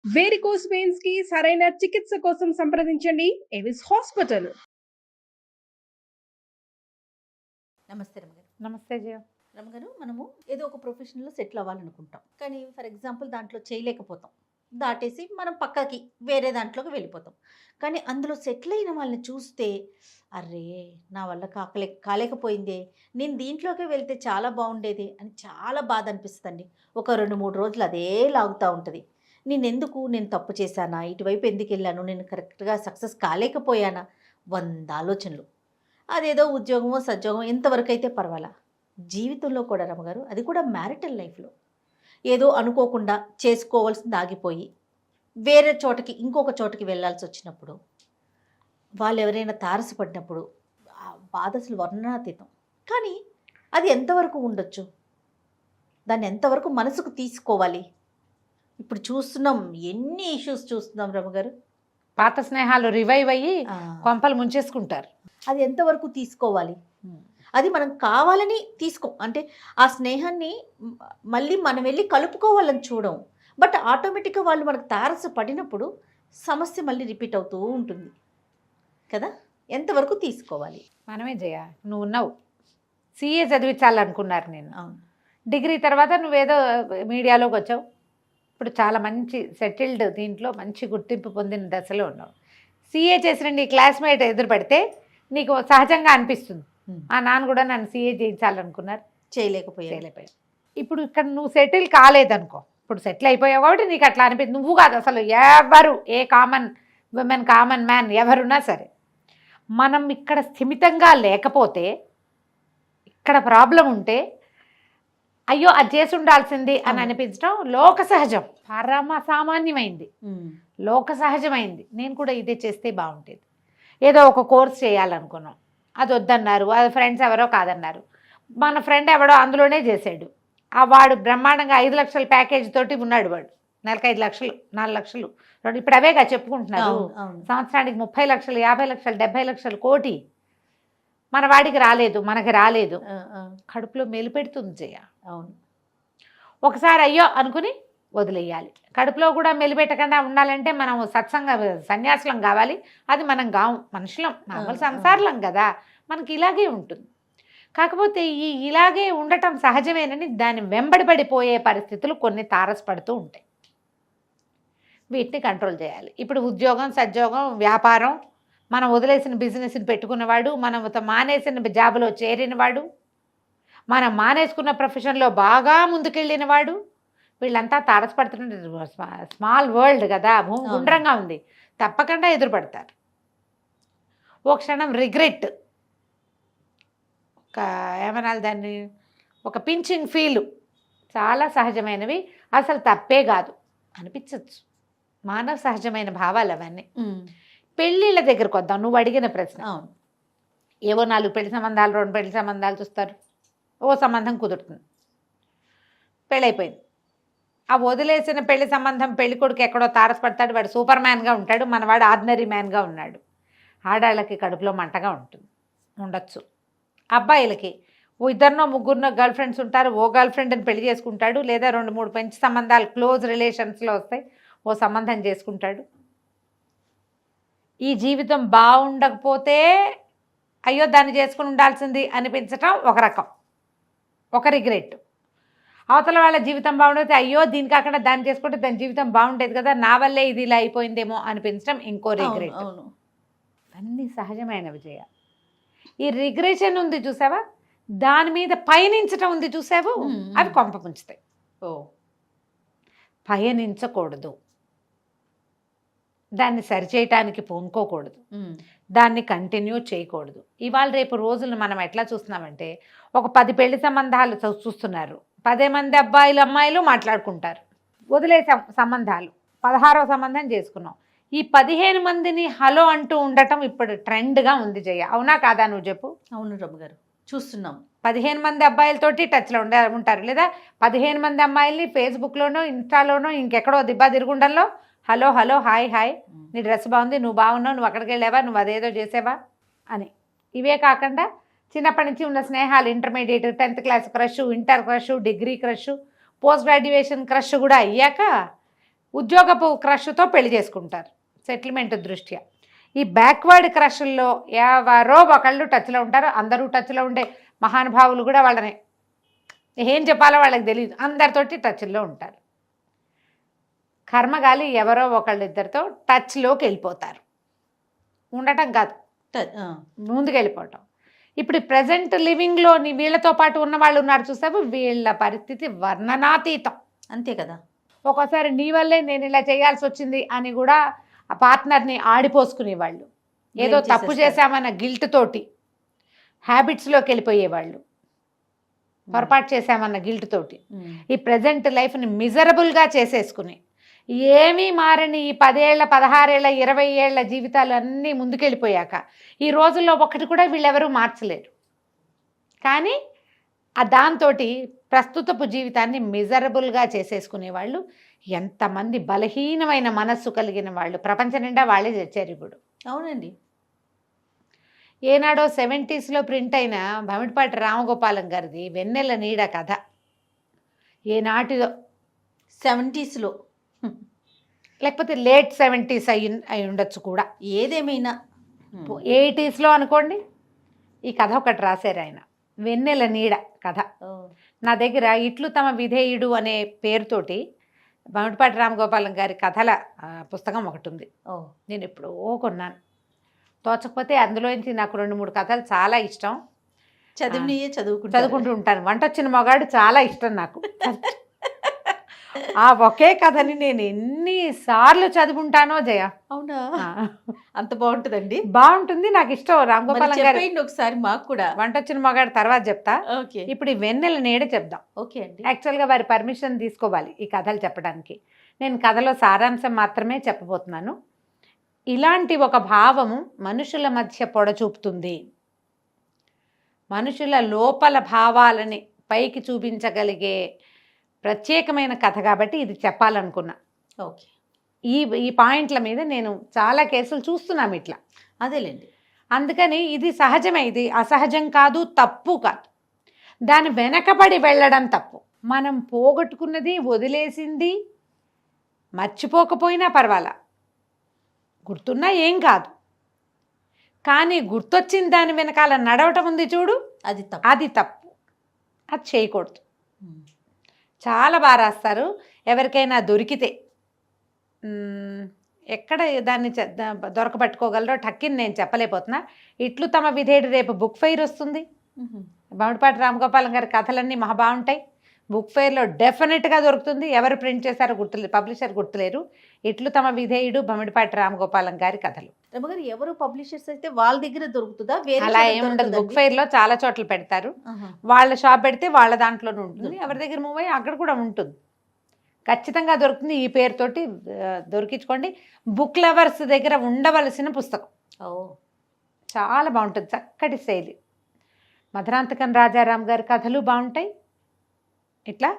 Varicose veins కి సరైన చికిత్స కోసం సంప్రదించండి ఎవిస్ హాస్పిటల్. నమస్తే రమగారు. నమస్తే జయ. రమగారు, మనము ఏదో ఒక ప్రొఫెషన్లో సెటిల్ అవ్వాలనుకుంటాం, కానీ ఫర్ ఎగ్జాంపుల్ దాంట్లో చేయలేకపోతాం, దాటేసి మనం పక్కకి వేరే దాంట్లోకి వెళ్ళిపోతాం. కానీ అందులో సెటిల్ అయిన వాళ్ళని చూస్తే అర్రే నా వల్ల కాలేకపోయిందే, నేను దీంట్లోకి వెళ్తే చాలా బాగుండేది అని చాలా బాధ అనిపిస్తుందండి. ఒక 2-3 రోజులు అదే లాగుతూ ఉంటుంది. నేను తప్పు చేశానా, ఇటువైపు ఎందుకు వెళ్ళాను, నేను కరెక్ట్గా సక్సెస్ కాలేకపోయానా, 100 ఆలోచనలు. అదేదో ఉద్యోగమో సద్యోగమో ఎంతవరకు అయితే పర్వాలా, జీవితంలో కూడా రమగారు, అది కూడా మ్యారిటల్ లైఫ్లో ఏదో అనుకోకుండా చేసుకోవాల్సింది ఆగిపోయి వేరే చోటకి ఇంకొక చోటకి వెళ్ళాల్సి వచ్చినప్పుడు, వాళ్ళు ఎవరైనా తారసపడినప్పుడు ఆ బాధ అసలు వర్ణనాతీతం. కానీ అది ఎంతవరకు ఉండొచ్చు, దాన్ని ఎంతవరకు మనసుకు తీసుకోవాలి? ఇప్పుడు చూస్తున్నాం, ఎన్ని ఇష్యూస్ చూస్తున్నాం రమగారు. పాత స్నేహాలు రివైవ్ అయ్యి కొంపలు ముంచేసుకుంటారు. అది ఎంతవరకు తీసుకోవాలి? అది మనం కావాలని అంటే ఆ స్నేహాన్ని మళ్ళీ మనం వెళ్ళి కలుపుకోవాలని చూడం, బట్ ఆటోమేటిక్గా వాళ్ళు మనకు తారసపడినప్పుడు సమస్య మళ్ళీ రిపీట్ అవుతూ ఉంటుంది కదా. ఎంతవరకు తీసుకోవాలి? మనమే జయ, నువ్వు ఉన్నావు, సిఏ చదివించాలనుకున్నారు నేను. డిగ్రీ తర్వాత నువ్వేదో మీడియాలోకి వచ్చావు, ఇప్పుడు చాలా మంచి సెటిల్డ్ దీంట్లో మంచి గుర్తింపు పొందిన దశలో ఉన్నావు. సిఏ చేసిన నీ క్లాస్మేట్ ఎదురు పెడితే నీకు సహజంగా అనిపిస్తుంది, ఆ నాన్న కూడా నన్ను సిఏ చేయించాలనుకున్నారు, చేయలేకపోయారు. ఇప్పుడు ఇక్కడ నువ్వు సెటిల్ కాలేదనుకో, ఇప్పుడు సెటిల్ అయిపోయావు కాబట్టి నీకు అట్లా అనిపిస్తుంది. నువ్వు కాదు, అసలు ఎవరు, a common women, common man ఎవరున్నా సరే, మనం ఇక్కడ స్థిమితంగా లేకపోతే, ఇక్కడ ప్రాబ్లం ఉంటే అయ్యో అది చేసి ఉండాల్సింది అని అనిపించడం లోక సహజం, పరమ సామాన్యమైంది, లోక సహజమైంది. నేను కూడా ఇదే చేస్తే బాగుంటుంది. ఏదో ఒక కోర్స్ చేయాలనుకున్నాం, అది వద్దన్నారు, అది ఫ్రెండ్స్ ఎవరో కాదన్నారు. మన ఫ్రెండ్ ఎవడో అందులోనే చేసాడు, ఆ వాడు బ్రహ్మాండంగా 5 లక్షల ప్యాకేజ్ తోటి ఉన్నాడు, వాడు నెలకు 5 లక్షలు 4 లక్షలు ఇప్పుడు అవేగా చెప్పుకుంటున్నారు. సంవత్సరానికి 30 లక్షలు 50 లక్షలు 70 లక్షలు కోటి మన వాడికి రాలేదు, మనకి రాలేదు. కడుపులో మెలిపెడుతుంది జయ. అవును, ఒకసారి అయ్యో అనుకుని వదిలేయాలి. కడుపులో కూడా మెలిపెట్టకుండా ఉండాలంటే మనం సన్యాసులం కావాలి, అది మనం కావు, మనుషులం, మామూలు సంసారులం కదా, మనకి ఇలాగే ఉంటుంది. కాకపోతే ఇలాగే ఉండటం సహజమేనని దాన్ని వెంబడిపడిపోయే పరిస్థితులు కొన్ని తారసపడుతూ ఉంటాయి. వీటిని కంట్రోల్ చేయాలి. ఇప్పుడు ఉద్యోగం, సద్యోగం, వ్యాపారం, మనం వదిలేసిన బిజినెస్ని పెట్టుకున్నవాడు, మనం మానేసిన జాబులో చేరినవాడు, మనం మానేసుకున్న ప్రొఫెషన్లో బాగా ముందుకెళ్ళినవాడు, వీళ్ళంతా తారసపడుతున్న స్మాల్ వరల్డ్ కదా, భూమి గుండ్రంగా ఉంది, తప్పకుండా ఎదురుపడతారు. ఓ క్షణం రిగ్రెట్, ఏమనాలి దాన్ని, ఒక పించింగ్ ఫీలు, చాలా సహజమైనవి, అసలు తప్పే కాదు అనిపించవచ్చు. మానవ సహజమైన భావాలు అవన్నీ. పెళ్ళిళ్ళ దగ్గరకు వద్దాం, నువ్వు అడిగిన ప్రశ్న. ఏవో 4 పెళ్లి సంబంధాలు, 2 పెళ్లి సంబంధాలు చూస్తారు, ఓ సంబంధం కుదురుతుంది, పెళ్ళైపోయింది. ఆ వదిలేసిన పెళ్లి సంబంధం పెళ్లి కొడుకు ఎక్కడో తారసపడతాడు, వాడు సూపర్ మ్యాన్గా ఉంటాడు, మనవాడు ఆర్డినరీ మ్యాన్గా ఉన్నాడు. ఆడాళ్ళకి కడుపులో మంటగా ఉండొచ్చు. అబ్బాయిలకి ఓ 2 3 గర్ల్ ఫ్రెండ్స్ ఉంటారు, ఓ గర్ల్ ఫ్రెండ్ని పెళ్లి చేసుకుంటాడు, లేదా 2 3 పెంచి సంబంధాలు క్లోజ్ రిలేషన్స్లో వస్తాయి, ఓ సంబంధం చేసుకుంటాడు. ఈ జీవితం బాగుండకపోతే అయ్యో దాన్ని చేసుకుని ఉండాల్సింది అనిపించటం ఒక రకం, ఒక రిగ్రెట్. అవతల వాళ్ళ జీవితం బాగుండేది, అయ్యో దీని కాకుండా దాన్ని చేసుకుంటే దాని జీవితం బాగుండేది కదా, నా వల్లే ఇది ఇలా అయిపోయిందేమో అనిపించడం ఇంకో రిగ్రెట్. అన్నీ సహజమైన విజయ. ఈ రిగ్రెషన్ ఉంది చూసావా, దాని మీద పయనించటం ఉంది చూసావు, అవి కొంప ముంచుతాయి. పయనించకూడదు, దాన్ని సరిచేయటానికి పూనుకోకూడదు, దాన్ని కంటిన్యూ చేయకూడదు. ఇవాళ రేపు రోజులను మనం ఎట్లా చూస్తున్నామంటే, ఒక 10 పెళ్లి సంబంధాలు చూస్తున్నారు, 10 మంది అబ్బాయిలు అమ్మాయిలు మాట్లాడుకుంటారు, వదిలేసాం సంబంధాలు, 16వ సంబంధం చేసుకున్నాం. ఈ 15 మందిని హలో అంటూ ఉండటం ఇప్పుడు ట్రెండ్గా ఉంది జయ, అవునా కాదా నువ్వు చెప్పు? అవును రమ్మగారు, చూస్తున్నాం. 15 మంది అబ్బాయిలతోటి టచ్లో ఉంటారు, లేదా 15 మంది అమ్మాయిల్ని ఫేస్బుక్లోనో ఇన్స్టాలోనో ఇంకెక్కడో Dibba తిరుగుండంలో hello hello hi hi, నీ డ్రెస్ బాగుంది, నువ్వు బాగున్నావు, నువ్వు అక్కడికి వెళ్ళావా, నువ్వు అదేదో చేసావా అని. ఇవే కాకుండా చిన్నప్పటి నుంచి ఉన్న స్నేహాలు, intermediate 10th class crush, inter crush, degree crush, post graduation crush కూడా అయ్యాక ఉద్యోగపు క్రష్తో పెళ్లి చేసుకుంటారు సెటిల్మెంట్ దృష్ట్యా. ఈ బ్యాక్వర్డ్ క్రష్ల్లో ఎవరో ఒకళ్ళు టచ్లో ఉంటారు. అందరూ టచ్లో ఉండే మహానుభావులు కూడా వాళ్ళని ఏం చెప్పాలో వాళ్ళకి తెలియదు, అందరితోటి టచ్లో ఉంటారు. కర్మగాలి ఎవరో ఒకళ్ళిద్దరితో టచ్లోకి వెళ్ళిపోతారు. ఉండటం కాదు, ముందుకు వెళ్ళిపోవటం. ఇప్పుడు ప్రజెంట్ లివింగ్లో వీళ్ళతో పాటు ఉన్న వాళ్ళు ఉన్నారు చూసావు, వీళ్ళ పరిస్థితి వర్ణనాతీతం. అంతే కదా. ఒక్కోసారి నీ వల్లే నేను ఇలా చేయాల్సి వచ్చింది అని కూడా ఆ పార్ట్నర్ని ఆడిపోసుకునేవాళ్ళు. ఏదో తప్పు చేశామన్న గిల్ట్ తోటి హ్యాబిట్స్లోకి వెళ్ళిపోయేవాళ్ళు, పొరపాటు చేశామన్న గిల్ట్ తోటి ఈ ప్రజెంట్ లైఫ్ని మిజరబుల్గా చేసేసుకుని ఏమీ మారని ఈ 10 ఏళ్ళ 16 ఏళ్ళ 20 ఏళ్ళ జీవితాలు అన్నీ ముందుకెళ్ళిపోయాక ఈ రోజుల్లో ఒకటి కూడా వీళ్ళెవరూ మార్చలేరు. కానీ దాంతో ప్రస్తుతపు జీవితాన్ని మిజరబుల్గా చేసేసుకునేవాళ్ళు ఎంతమంది బలహీనమైన మనస్సు కలిగిన వాళ్ళు ప్రపంచం నిండా వాళ్ళే తెచ్చారు ఇప్పుడు. అవునండి. ఏనాడో 70s ప్రింట్ అయిన భమిడిపాటి రామగోపాలం గారిది వెన్నెల నీడ కథ. ఏనాటిదో 70s లేకపోతే లేట్ 70s అయి ఉండొచ్చు కూడా, ఏదేమైనా 80s అనుకోండి. ఈ కథ ఒకటి రాశారు ఆయన, వెన్నెల నీడ కథ. నా దగ్గర ఇట్లు తమ విధేయుడు అనే పేరుతోటి భమిడిపాటి రామగోపాలం గారి కథల పుస్తకం ఒకటి ఉంది. నేను ఎప్పుడో కొన్నాను, తోచకపోతే అందులోంచి నాకు 2-3 కథలు చాలా ఇష్టం. చదువుకుంటూ ఉంటాను. వంట వచ్చిన మగాడు చాలా ఇష్టం నాకు. ఆ ఒకే కథని నేను ఎన్నిసార్లు చదువుకుంటానో జయ. అవునా? అంత బాగుంటుందండి. బాగుంటుంది, నాకు ఇష్టం. రామగోపాలం గారు ఒకసారి మాకు కూడా వంట వచ్చిన మగాడు తర్వాత చెప్తా. ఇప్పుడు ఈ వెన్నెల నీడ చెప్దాం. ఓకే అండి. యాక్చువల్గా వారి పర్మిషన్ తీసుకోవాలి ఈ కథలు చెప్పడానికి. నేను కథలో సారాంశం మాత్రమే చెప్పబోతున్నాను. ఇలాంటి ఒక భావము మనుషుల మధ్య పొడచూపుతుంది. మనుషుల లోపల భావాలని పైకి చూపించగలిగే ప్రత్యేకమైన కథ కాబట్టి ఇది చెప్పాలనుకున్నా. ఓకే. ఈ పాయింట్ల మీద నేను చాలా కేసులు చూస్తున్నాం ఇట్లా. అదేలేండి. అందుకని ఇది సహజమే, ఇది అసహజం కాదు, తప్పు కాదు. దాని వెనకబడి వెళ్ళడం తప్పు. మనం పోగొట్టుకున్నది, వదిలేసింది మర్చిపోకపోయినా పర్వాలా, గుర్తున్నా ఏం కాదు. కానీ గుర్తొచ్చిన దాని వెనకాల నడవటం ఉంది చూడు, అది తప్పు. అది చేయకూడదు. చాలా బాగా రాస్తారు. ఎవరికైనా దొరికితే ఎక్కడ దాన్ని దొరకబట్టుకోగలరో టక్కిని నేను చెప్పలేకపోతున్నా. ఇట్లు తమ విధేయుడు రేపు బుక్ ఫెయిర్ వస్తుంది. భమిడిపాటి రామగోపాలం గారి కథలన్నీ మహా బాగుంటాయి. బుక్ ఫెయిర్లో డెఫినెట్గా దొరుకుతుంది. ఎవరు ప్రింట్ చేశారో గుర్తులేదు, పబ్లిషర్ గుర్తులేరు. ఇట్లు తమ విధేయుడు భమిడిపాటి రామగోపాలం గారి కథలు. రమగారు ఎవరు పబ్లిషర్స్ అయితే వాళ్ళ దగ్గర దొరుకుతుందా? అలా ఏముండదు. బుక్ ఫెయిర్లో చాలా చోట్ల పెడతారు. వాళ్ళ షాప్ పెడితే వాళ్ళ దాంట్లోనే ఉంటుంది. ఎవరి దగ్గర మూవ్ అయ్యి అక్కడ కూడా ఉంటుంది. ఖచ్చితంగా దొరుకుతుంది. ఈ పేరుతోటి దొరికించుకోండి. బుక్ లవర్స్ దగ్గర ఉండవలసిన పుస్తకం. చాలా బాగుంటుంది, చక్కటి శైలి. మధురాంతకం రాజారాం గారి కథలు బాగుంటాయి. ఇట్లా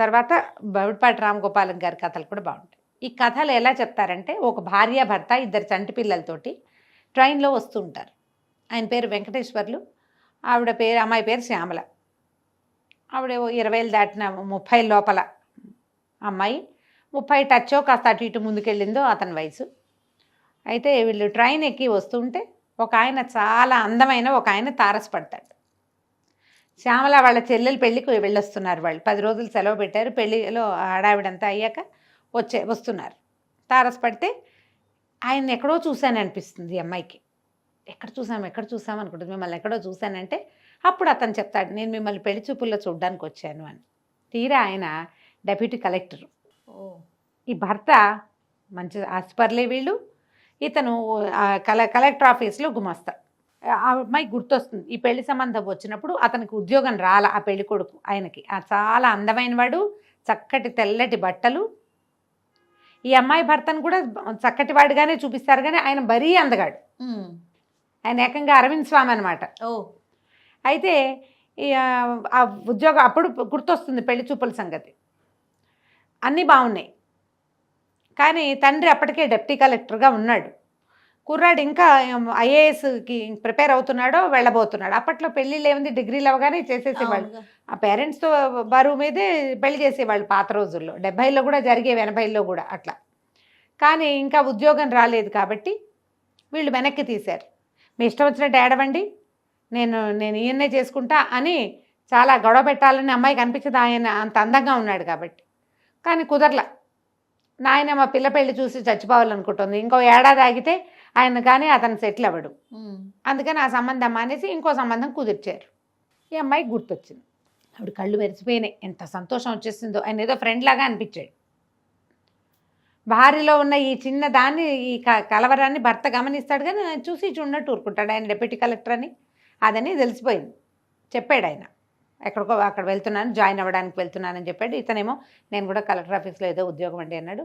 తర్వాత భమిడిపాటి రామగోపాలం గారి కథలు కూడా బాగుంటాయి. ఈ కథలు ఎలా చెప్తారంటే, ఒక భార్యాభర్త 2 చంటి పిల్లలతోటి ట్రైన్లో వస్తూ ఉంటారు. ఆయన పేరు వెంకటేశ్వర్లు, అమ్మాయి పేరు శ్యామల. ఆవిడ 20 దాటిన 30 లోపల అమ్మాయి. 30 టచ్చో కాస్త అటు ఇటు ముందుకెళ్ళిందో అతని వయసు. అయితే వీళ్ళు ట్రైన్ ఎక్కి వస్తుంటే ఒక ఆయన చాలా అందమైన ఒక ఆయన తారసపడతాడు. శ్యామల వాళ్ళ చెల్లెలు పెళ్ళికి వెళ్ళొస్తున్నారు. వాళ్ళు 10 రోజులు సెలవు పెట్టారు. పెళ్ళిలో హడావిడంతా అయ్యాక వస్తున్నారు. తారసపడితే ఆయన ఎక్కడో చూశాను అనిపిస్తుంది అమ్మాయికి. ఎక్కడ చూసాం అనుకుంటుంది. మిమ్మల్ని ఎక్కడో చూశానంటే అప్పుడు అతను చెప్తాడు, నేను మిమ్మల్ని పెళ్లి చూపుల్లో చూడడానికి వచ్చాను అని. తీరా ఆయన డెప్యూటీ కలెక్టరు. ఈ భర్త మంచి ఆస్పర్లే వీళ్ళు. ఇతను కలెక్టర్ ఆఫీస్లో గుమస్తా. ఆ అమ్మాయి గుర్తొస్తుంది. ఈ పెళ్లి సంబంధం వచ్చినప్పుడు అతనికి ఉద్యోగం రాల. ఆ పెళ్లి కొడుకు ఆయనకి చాలా అందమైన వాడు, చక్కటి తెల్లటి బట్టలు. ఈ అమ్మాయి భర్తను కూడా చక్కటి వాడిగానే చూపిస్తారు, కానీ ఆయన మరీ అందగాడు. ఆయన ఏకంగా అరవింద్ స్వామి అనమాట. అయితే ఆ ఉద్యోగం అప్పుడు గుర్తొస్తుంది పెళ్లి చూపుల సంగతి. అన్నీ బాగున్నాయి, కానీ తండ్రి అప్పటికే డిప్యూటీ కలెక్టర్గా ఉన్నాడు. కుర్రాడు ఇంకా ఐఏఎస్కి ప్రిపేర్ అవుతున్నాడో వెళ్ళబోతున్నాడు. అప్పట్లో పెళ్ళిళ్ళు ఏముంది, డిగ్రీలు అవగానే చేసేసేవాళ్ళు. అవునుగా. ఆ పేరెంట్స్తో బరువు మీదే పెళ్లి చేసేవాళ్ళు పాత రోజుల్లో. 70లో కూడా జరిగేవి, 80లో కూడా అట్లా. కానీ ఇంకా ఉద్యోగం రాలేదు కాబట్టి వీళ్ళు వెనక్కి తీశారు. మీ ఇష్టం వచ్చినట్టు ఏడవండి, నేను నేను ఈయన్నే చేసుకుంటా అని చాలా గొడవ పెట్టాలని అమ్మాయికి అనిపించదు, ఆయన అంత అందంగా ఉన్నాడు కాబట్టి. కానీ కుదరలా. నాయన మా పిల్ల పెళ్లి చూసి చచ్చిపోవాలనుకుంటుంది. ఇంకో ఏడాది ఆగితే ఆయన కానీ అతను సెటిల్ అవ్వడు. అందుకని ఆ సంబంధం మానేసి ఇంకో సంబంధం కుదిర్చారు. ఈ అమ్మాయికి గుర్తొచ్చింది. ఆవిడ కళ్ళు మెరిసిపోయినాయి. ఎంత సంతోషం వచ్చేసిందో. ఆయన ఏదో ఫ్రెండ్ లాగా అనిపించాడు. భార్యలో ఉన్న ఈ చిన్న దాన్ని, ఈ కలవరాన్ని భర్త గమనిస్తాడు, కానీ ఆయన చూసి చూడనట్టు ఊరుకుంటాడు. ఆయన డిప్యూటీ కలెక్టర్ అని అదని తెలిసిపోయింది. చెప్పాడు ఆయన, ఎక్కడికో అక్కడ వెళ్తున్నాను, జాయిన్ అవ్వడానికి వెళ్తున్నానని చెప్పాడు. ఇతనేమో నేను కూడా కలెక్టర్ ఆఫీస్లో ఏదో ఉద్యోగం అండి అన్నాడు.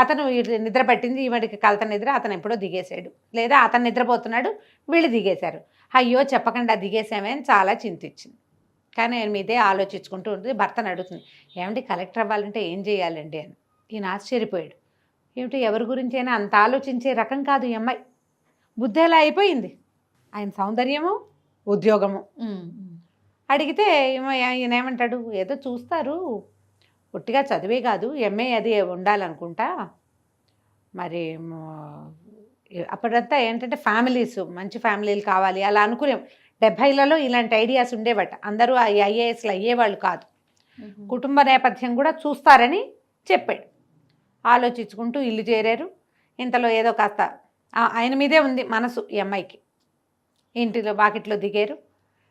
అతను నిద్ర పట్టింది, ఈవిడికి కలత నిద్ర, అతను ఎప్పుడో దిగేశాడు. లేదా అతను నిద్రపోతున్నాడు, వీళ్ళు దిగేశారు. అయ్యో చెప్పకుండా దిగేసామే అని చాలా చింతించింది. కానీ ఆయన మీదే ఆలోచించుకుంటూ ఉంటుంది. భర్తను అడుగుతుంది, ఏమండి కలెక్టర్ అవ్వాలంటే ఏం చేయాలండి అని. ఈయన ఆశ్చర్యపోయాడు. ఏమిటి, ఎవరి గురించి అయినా అంత ఆలోచించే రకం కాదు ఈ అమ్మాయి. బుద్ధి ఎలా అయిపోయింది. ఆయన సౌందర్యము, ఉద్యోగము. అడిగితే ఈయన ఏమంటాడు, ఏదో చూస్తారు, ఒట్టిగా చదివే కాదు, ఎంఏ అది ఉండాలనుకుంటా. మరి అప్పుడంతా ఏంటంటే ఫ్యామిలీస్, మంచి ఫ్యామిలీలు కావాలి అలా అనుకునేం. 70లలో ఇలాంటి ఐడియాస్ ఉండేవట. అందరూ ఐఏఎస్లు అయ్యేవాళ్ళు కాదు, కుటుంబ నేపథ్యం కూడా చూస్తారని చెప్పాడు. ఆలోచించుకుంటూ ఇల్లు చేరారు. ఇంతలో ఏదో కాస్త ఆయన మీదే ఉంది మనసు ఈ అమ్మాయికి. ఇంటిలో వాకిట్లో దిగారు.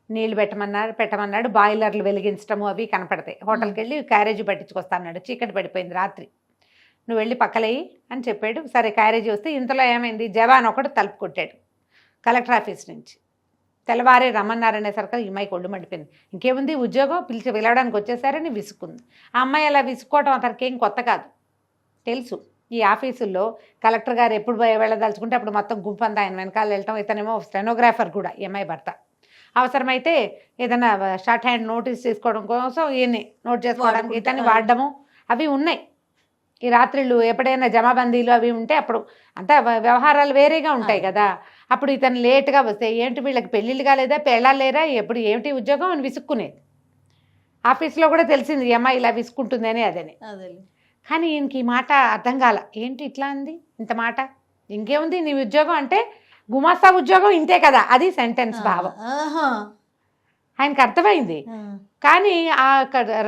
నీళ్లు పెట్టమన్నాడు. బాయిలర్లు వెలిగించడము అవి కనపడతాయి. హోటల్కి వెళ్ళి క్యారేజీ పట్టించుకొస్తా అన్నాడు. చీకటి పడిపోయింది రాత్రి. నువ్వు వెళ్ళి పక్కలేయి అని చెప్పాడు. సరే క్యారేజీ వస్తే ఇంతలో ఏమైంది, జవాన్ ఒకడు తలుపు కొట్టాడు కలెక్టర్ ఆఫీస్ నుంచి. తెల్లవారే రమ్మన్నారనేసరికి ఈ అమ్మాయికి ఒళ్ళు మండిపోయింది. ఇంకేముంది, ఉద్యోగం పిలవడానికి వచ్చేసారని విసుక్కుంది. ఆ అమ్మాయి అలా విసుక్కోవటం అతనికి ఏం కొత్త కాదు, తెలుసు. ఈ ఆఫీసుల్లో కలెక్టర్ గారు ఎప్పుడు వెళ్ళదలుచుకుంటే అప్పుడు మొత్తం గుంపంతా ఆయన వెనకాల వెళ్ళటం. ఇతనేమో స్టెనోగ్రాఫర్ కూడా ఈ అమ్మాయి భర్త. అవసరమైతే ఏదైనా షార్ట్ హ్యాండ్ నోటీస్ తీసుకోవడం కోసం ఈయన్ని నోట్ చేసుకోవడానికి ఇతన్ని వాడడము అవి ఉన్నాయి. ఈ రాత్రిళ్ళు ఎప్పుడైనా జమాబందీలు అవి ఉంటే అప్పుడు అంతా వ్యవహారాలు వేరేగా ఉంటాయి కదా. అప్పుడు ఇతను లేట్గా వస్తే ఏంటి వీళ్ళకి పెళ్ళిళ్ళు కాలేదా, పెళ్ళాలు లేరా, ఎప్పుడు ఏమిటి ఉద్యోగం అని విసుక్కునేది. ఆఫీస్లో కూడా తెలిసింది ఈ అమ్మాయి ఇలా విసుక్కుంటుందని అదని. కానీ ఈయనకి ఈ మాట అర్థం కాల. ఏంటి ఇట్లా అంది, ఇంత మాట, ఇంకేముంది నీ ఉద్యోగం అంటే గుమాస్తా ఉద్యోగం ఇంతే కదా, అది సెంటెన్స్ భావం. ఆయనకు అర్థమైంది. కానీ ఆ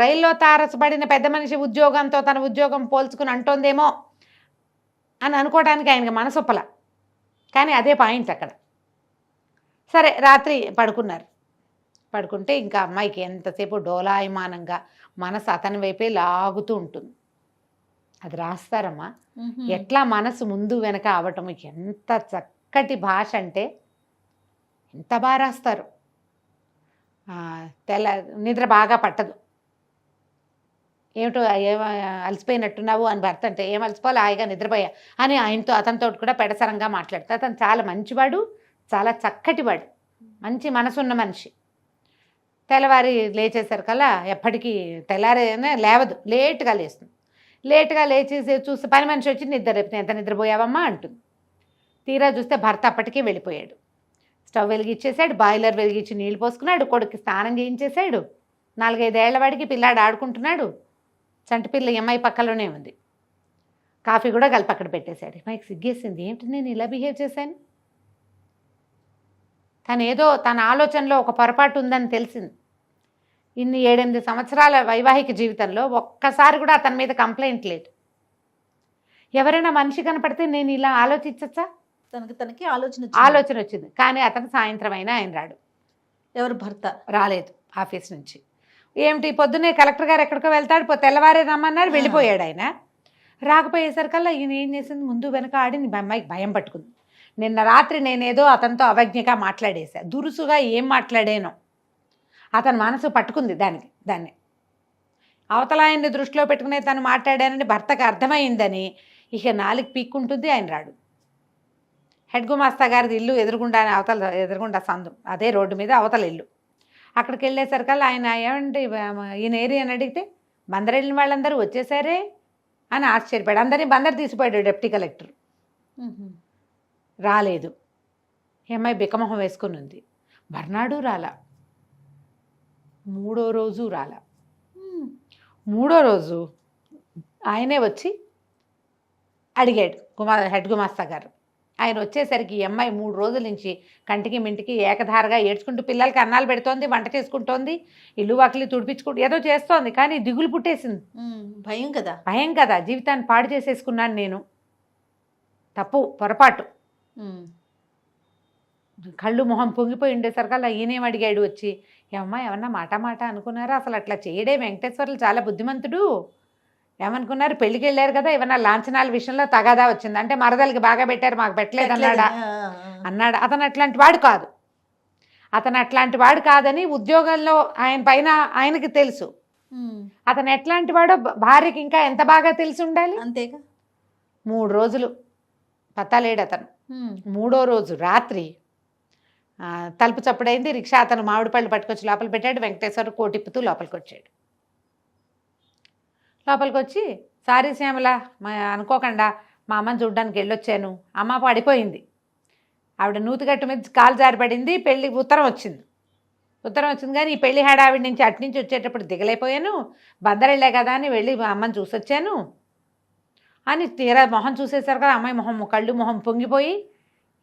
రైల్లో తారసపడిన పెద్ద మనిషి ఉద్యోగంతో తన ఉద్యోగం పోల్చుకుని అంటోందేమో అని అనుకోవడానికి ఆయనకి మనసొప్పల. కానీ అదే పాయింట్ అక్కడ. సరే రాత్రి పడుకున్నారు. పడుకుంటే ఇంకా అమ్మాయికి ఎంతసేపు డోలాయమానంగా మనసు అతని వైపే లాగుతూ ఉంటుంది. అది రాస్తారమ్మా, ఎట్లా మనసు ముందు వెనక అవటం. ఎంత చక్కటి భాష అంటే ఎంత బాగా రాస్తారు. నిద్ర బాగా పట్టదు. ఏమిటో అలసిపోయినట్టున్నావు అని భర్త అంటే, ఏం అలసిపోవాలి, హాయిగా నిద్రపోయా అని ఆయనతో అతనితో కూడా పెడసరంగా మాట్లాడతాడు. అతను చాలా మంచివాడు, చాలా చక్కటివాడు, మంచి మనసున్న మనిషి. తెల్లవారి లేచేసరికల్లా ఎప్పటికీ తెల్లారైనా లేవదు, లేట్గా లేస్తుంది. లేట్గా లేచి చూస్తే పని మనిషి వచ్చి ఎంత నిద్రపోయావమ్మా అంటుంది. తీరా చూస్తే భర్త అప్పటికే వెళ్ళిపోయాడు. స్టవ్ వెలిగించేశాడు, బాయిలర్ వెలిగించి నీళ్ళు పోసుకున్నాడు, కొడుకు స్నానం చేయించేశాడు. 4-5 ఏళ్ల వాడికి పిల్లాడు ఆడుకుంటున్నాడు. చంటి పిల్ల అమ్మాయి పక్కలోనే ఉంది. కాఫీ కూడా కలిపి అక్కడ పెట్టేశాడు. అమ్మాయికి సిగ్గేసింది, ఏంటి నేను ఇలా బిహేవ్ చేశాను. తను ఏదో తన ఆలోచనలో ఒక పొరపాటు ఉందని తెలిసింది. ఇన్ని 7-8 సంవత్సరాల వైవాహిక జీవితంలో ఒక్కసారి కూడా అతని మీద కంప్లైంట్ లేదు. ఎవరైనా మనిషి కనపడితే నేను ఇలా ఆలోచించచ్చా, తనకి ఆలోచన వచ్చింది. కానీ అతను సాయంత్రం అయినా ఆయన రాడు. ఎవరు భర్త రాలేదు ఆఫీస్ నుంచి. ఏమిటి పొద్దున్నే కలెక్టర్ గారు ఎక్కడికో వెళ్తాడు, తెల్లవారే రమ్మన్నారు, వెళ్ళిపోయాడు ఆయన. రాకపోయేసరికల్లా ఈయన ఏం చేసింది, ముందు వెనక ఆడి అమ్మాయికి భయం పట్టుకుంది. నిన్న రాత్రి నేనేదో అతనితో అవజ్ఞగా మాట్లాడేశా, దురుసుగా ఏం మాట్లాడానో అతని మనసు పట్టుకుంది దాన్ని. అవతల ఆయన్ని దృష్టిలో పెట్టుకునే తను మాట్లాడానని భర్తకు అర్థమైందని ఇక 4 పీక్కుంటుంది. ఆయన రాడు. హెడ్ గుమాస్తా గారిది ఇల్లు ఎదురుగుండా సందు, అదే రోడ్డు మీద అవతల ఇల్లు. అక్కడికి వెళ్ళేసరికల్లా ఆయన ఏమంటే ఈయన ఏరియా అని అడిగితే బందర్ వెళ్ళిన వాళ్ళందరూ వచ్చేసారే అని ఆశ్చర్యపోయాడు. అందరినీ బందర్ తీసిపోయాడు డిప్యూటీ కలెక్టర్. రాలేదు. ఈ అమ్మాయి బిక్కమొహం వేసుకుని ఉంది. మర్నాడు రాలా, మూడో రోజు రాలా. మూడో రోజు ఆయనే వచ్చి అడిగాడు హెడ్ గుమాస్తా గారు. ఆయన వచ్చేసరికి ఈ అమ్మాయి 3 రోజుల నుంచి కంటికి మింటికి ఏకధారగా ఏడ్చుకుంటూ పిల్లలకి అన్నాలు పెడుతోంది, వంట చేసుకుంటోంది, ఇల్లు వాకిలి తుడిపించుకుంటూ ఏదో చేస్తోంది. కానీ దిగులు పుట్టేసింది. భయం కదా, జీవితాన్ని పాడు చేసేసుకున్నాను నేను, తప్పు పొరపాటు. కళ్ళు మొహం పొంగిపోయి ఉండేసరికల్లా ఈయనేం అడిగాడు వచ్చి, ఏమమ్మా ఏమన్నా మాట అనుకున్నారా? అసలు అట్లా చేయడే, వెంకటేశ్వర్లు చాలా బుద్ధిమంతుడు. ఏమనుకున్నారు, పెళ్ళికి వెళ్ళారు కదా, ఏమన్నా లాంఛనాల విషయంలో తగాదా వచ్చింది అంటే మరదలకి బాగా పెట్టారు మాకు పెట్టలేదు అన్నాడు. అతను అట్లాంటి వాడు కాదని ఉద్యోగంలో ఆయన పైన ఆయనకి తెలుసు. అతను ఎట్లాంటి వాడో భార్యకి ఇంకా ఎంత బాగా తెలిసి ఉండాలి. అంతేగా. 3 రోజులు పత్తాలేడు అతను. 3వ రోజు రాత్రి తలుపు చప్పుడైంది. రిక్షా అతను మామిడి పళ్ళు పట్టుకొచ్చి లోపల పెట్టాడు. వెంకటేశ్వర కోటిప్పుతూ లోపలికి వచ్చాడు. లోపలికి వచ్చి, సారీ శ్యామల, అనుకోకుండా మా అమ్మని చూడ్డానికి వెళ్ళొచ్చాను, అమ్మ పడిపోయింది, ఆవిడ నూతిగట్టు మీద కాలు జారిపడింది, పెళ్ళి ఉత్తరం వచ్చింది కానీ ఈ పెళ్లి హడావిడి నుంచి అట్నుంచి వచ్చేటప్పుడు దిగలేకపోయాను, బందరెళ్ళే కదా అని వెళ్ళి మా అమ్మని చూసొచ్చాను అని తీరా మొహం చూసేసరికి అమ్మాయి కళ్ళు మొహం పొంగిపోయి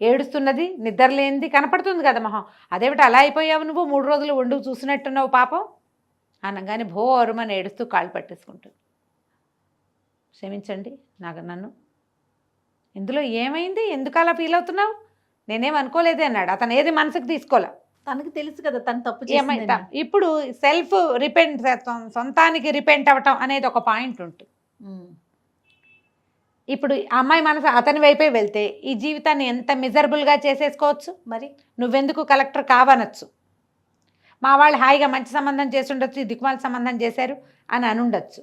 ఏడుస్తున్నది, నిద్రలేనిది కనపడుతుంది కదా మొహం. అదేమిటి అలా అయిపోయావు నువ్వు, 3 రోజులు వండు చూసినట్టున్నావు పాపం అనగానే భోరుమని ఏడుస్తూ కాళ్ళు పట్టేసుకుంటుంది. క్షమించండి నన్ను, ఇందులో ఏమైంది, ఎందుకు అలా ఫీల్ అవుతున్నావు, నేనేం అనుకోలేదే అన్నాడు. అతను ఏది మనసుకు తీసుకోలే, తనకు తెలుసు కదా తను తప్పు ఏమైతే. ఇప్పుడు సెల్ఫ్ రిపెంట్, సొంతానికి రిపెంట్ అవ్వటం అనేది ఒక పాయింట్ ఉంటుంది. ఇప్పుడు అమ్మాయి మనసు అతని వైపే వెళ్తే ఈ జీవితాన్ని ఎంత మిజరబుల్గా చేసేసుకోవచ్చు. మరి నువ్వెందుకు కలెక్టర్ కావనొచ్చు, మా వాళ్ళు హాయిగా మంచి సంబంధం చేసి ఉండొచ్చు, దిక్కుమాల సంబంధం చేశారు అని అనుండొచ్చు.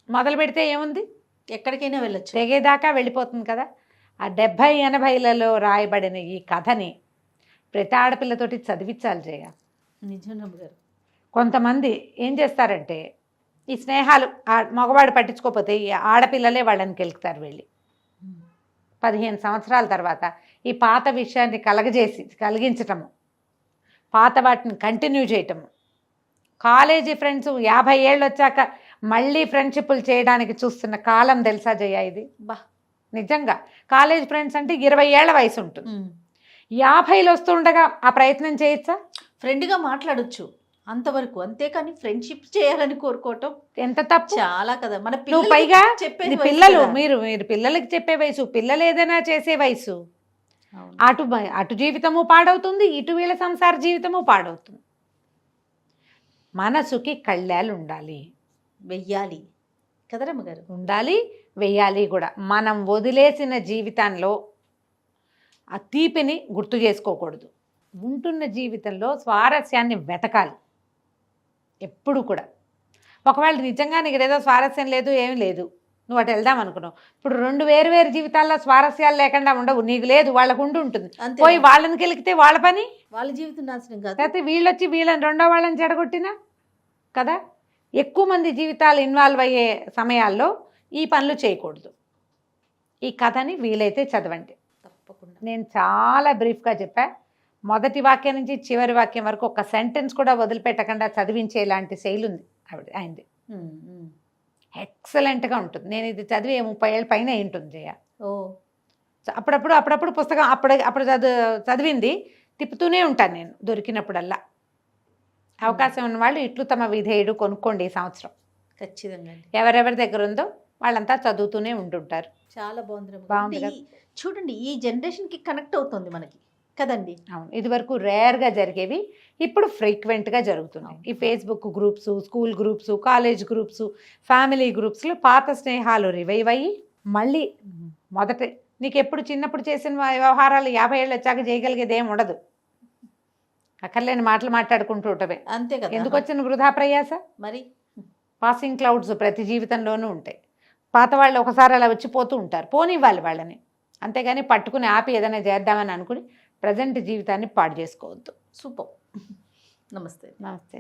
మొదలు పెడితే ఏముంది, ఎక్కడికైనా వెళ్ళొచ్చు, తెగేదాకా వెళ్ళిపోతుంది కదా. ఆ 70-80లలో రాయబడిన ఈ కథని ప్రతి ఆడపిల్లతోటి చదివించాలి జయ. నిజంగా గారు. కొంతమంది ఏం చేస్తారంటే ఈ స్నేహాలు మగవాడు పట్టించుకోకపోతే ఈ ఆడపిల్లలే వాళ్ళని కెలుకుతారు వెళ్ళి. 15 సంవత్సరాల తర్వాత ఈ పాత విషయాన్ని కలిగించటము, పాత వాటిని కంటిన్యూ చేయటము. కాలేజీ ఫ్రెండ్స్ 50 ఏళ్ళు వచ్చాక మళ్ళీ ఫ్రెండ్షిప్లు చేయడానికి చూస్తున్న కాలం తెలుసా జయ ఇది. నిజంగా కాలేజ్ ఫ్రెండ్స్ అంటే 20 ఏళ్ల వయసు ఉంటుంది, 50లు వస్తుండగా ఆ ప్రయత్నం చేయొచ్చా? ఫ్రెండ్గా మాట్లాడొచ్చు అంతవరకు, అంతేకాని ఫ్రెండ్షిప్ చేయాలని కోరుకోవటం ఎంత తప్పు, చాలా కదా. మన నువ్వు పైగా చెప్పేది పిల్లలు, మీరు పిల్లలకి చెప్పే వయసు, పిల్లలు ఏదైనా చేసే వయసు. అటు జీవితము పాడవుతుంది, ఇటు వీళ్ళ సంసార జీవితము పాడవుతుంది. మనసుకి కళ్ళాలు ఉండాలి, వెయ్యాలి కదరమ్మ గారు, ఉండాలి, వెయ్యాలి కూడా. మనం వదిలేసిన జీవితంలో ఆ తీపిని గుర్తు చేసుకోకూడదు. ఉంటున్న జీవితంలో స్వారస్యాన్ని వెతకాలి ఎప్పుడు కూడా. ఒకవేళ నిజంగా నీకు ఏదో స్వారస్యం లేదు, ఏమి లేదు, నువ్వు అటు వెళ్దాం అనుకున్నావు, ఇప్పుడు 2 వేరు జీవితాల్లో స్వారస్యాలు లేకుండా ఉండవు. నీకు లేదు, వాళ్ళకు ఉంటుంది, పోయి వాళ్ళని కెలికితే వాళ్ళ పని, వాళ్ళ జీవితం నాశనం కాదు. లేకపోతే వీళ్ళొచ్చి వీళ్ళని రెండో వాళ్ళని చెడగొట్టినా కదా. ఎక్కువ మంది జీవితాలు ఇన్వాల్వ్ అయ్యే సమయాల్లో ఈ పనులు చేయకూడదు. ఈ కథని వీలైతే చదవండి తప్పకుండా. నేను చాలా బ్రీఫ్గా చెప్పా. మొదటి వాక్యం నుంచి చివరి వాక్యం వరకు ఒక సెంటెన్స్ కూడా వదిలిపెట్టకుండా చదివించేలాంటి శైలి ఉంది ఆయనది. ఎక్సలెంట్గా ఉంటుంది. నేను ఇది చదివి 30 ఏళ్ళ పైన ఉంటుంది జయ. అప్పుడప్పుడు పుస్తకం అప్పుడు చదివింది తిప్పుతూనే ఉంటాను నేను దొరికినప్పుడల్లా. అవకాశం ఉన్న వాళ్ళు ఇట్లు తమ విధేయుడు కొనుక్కోండి ఈ సంవత్సరం. ఖచ్చితంగా ఎవరెవరి దగ్గర ఉందో వాళ్ళంతా చదువుతూనే ఉంటుంటారు. చాలా బాగుంది. చూడండి, ఈ జనరేషన్కి కనెక్ట్ అవుతుంది మనకి కదండి. అవును, ఇది వరకు రేర్గా జరిగేవి ఇప్పుడు ఫ్రీక్వెంట్గా జరుగుతున్నాయి. ఈ Facebook groups, school groups, college groups, family గ్రూప్స్లో పాత స్నేహాలు రివైవ్ అయ్యి మళ్ళీ నీకు ఎప్పుడు చిన్నప్పుడు చేసిన వ్యవహారాలు 50 ఏళ్ళు వచ్చాక చేయగలిగేది ఏమి ఉండదు. అక్కర్లేని మాటలు మాట్లాడుకుంటూ ఉంటవే, అంతే కదా. ఎందుకు వచ్చిన వృధా ప్రయాస? మరి పాసింగ్ క్లౌడ్స్ ప్రతి జీవితంలోనూ ఉంటాయి. పాత వాళ్ళు ఒకసారి అలా వచ్చిపోతూ ఉంటారు, పోనివ్వాలి వాళ్ళని. అంతేగాని పట్టుకుని ఆపి ఏదైనా చేద్దామని అనుకుని ప్రజెంట్ జీవితాన్ని పాడు చేసుకోవద్దు. సూపర్. నమస్తే. నమస్తే.